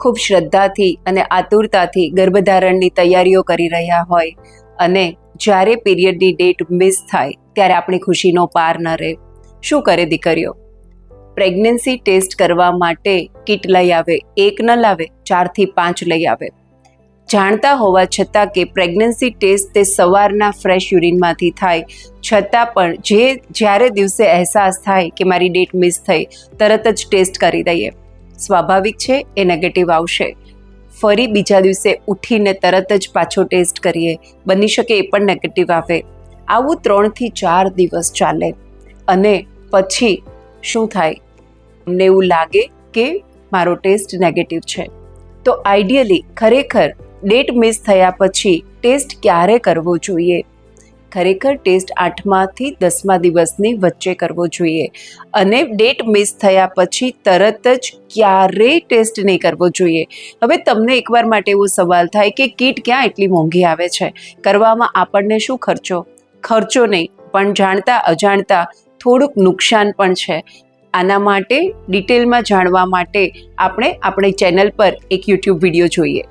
ખૂબ શ્રદ્ધાથી અને આતુરતાથી ગર્ભધારણની તૈયારીઓ કરી રહ્યા હોય અને જ્યારે પીરિયડની ડેટ મિસ થાય ત્યારે આપણી ખુશીનો પાર ન રહે. શું કરે દીકરીઓ? પ્રેગ્નન્સી ટેસ્ટ કરવા માટે કિટ લઈ આવે, એક ન લાવે, 4 થી 5 લઈ આવે. જાણતા હોવા છતાં કે પ્રેગ્નન્સી ટેસ્ટ તે સવારના ફ્રેશ યુરિનમાંથી થાય છતાં પણ જ્યારે દિવસે અહેસાસ થાય કે મારી ડેટ મિસ થઈ, તરત જ ટેસ્ટ કરી દઈએ. સ્વાભાવિક છે, એ નેગેટિવ આવશે. ફરી બીજા દિવસે ઉઠીને તરત જ પાછો ટેસ્ટ કરીએ, બની શકે એ પણ નેગેટિવ આવે. આવું 3 થી 4 દિવસ ચાલે અને પછી શું થાય? અમને એવું લાગે કે મારો ટેસ્ટ નેગેટિવ છે. તો આઈડિયલી ખરેખર ડેટ મિસ થયા પછી ટેસ્ટ ક્યારે કરવો જોઈએ? ખરેખર ટેસ્ટ 8માથી 10મા દિવસની વચ્ચે કરવો જોઈએ અને ડેટ મિસ થયા પછી તરત જ ક્યારેય ટેસ્ટ નહીં કરવો જોઈએ. હવે તમને એકવાર માટે એવો સવાલ થાય કે કીટ ક્યાં એટલી મોંઘી આવે છે, કરવામાં આપણને શું ખર્ચો નહીં, પણ જાણતા અજાણતા થોડુંક નુકસાન પણ છે. આના માટે ડિટેલમાં જાણવા માટે આપણે આપણી ચેનલ પર એક યુટ્યુબ વિડીયો જોઈએ.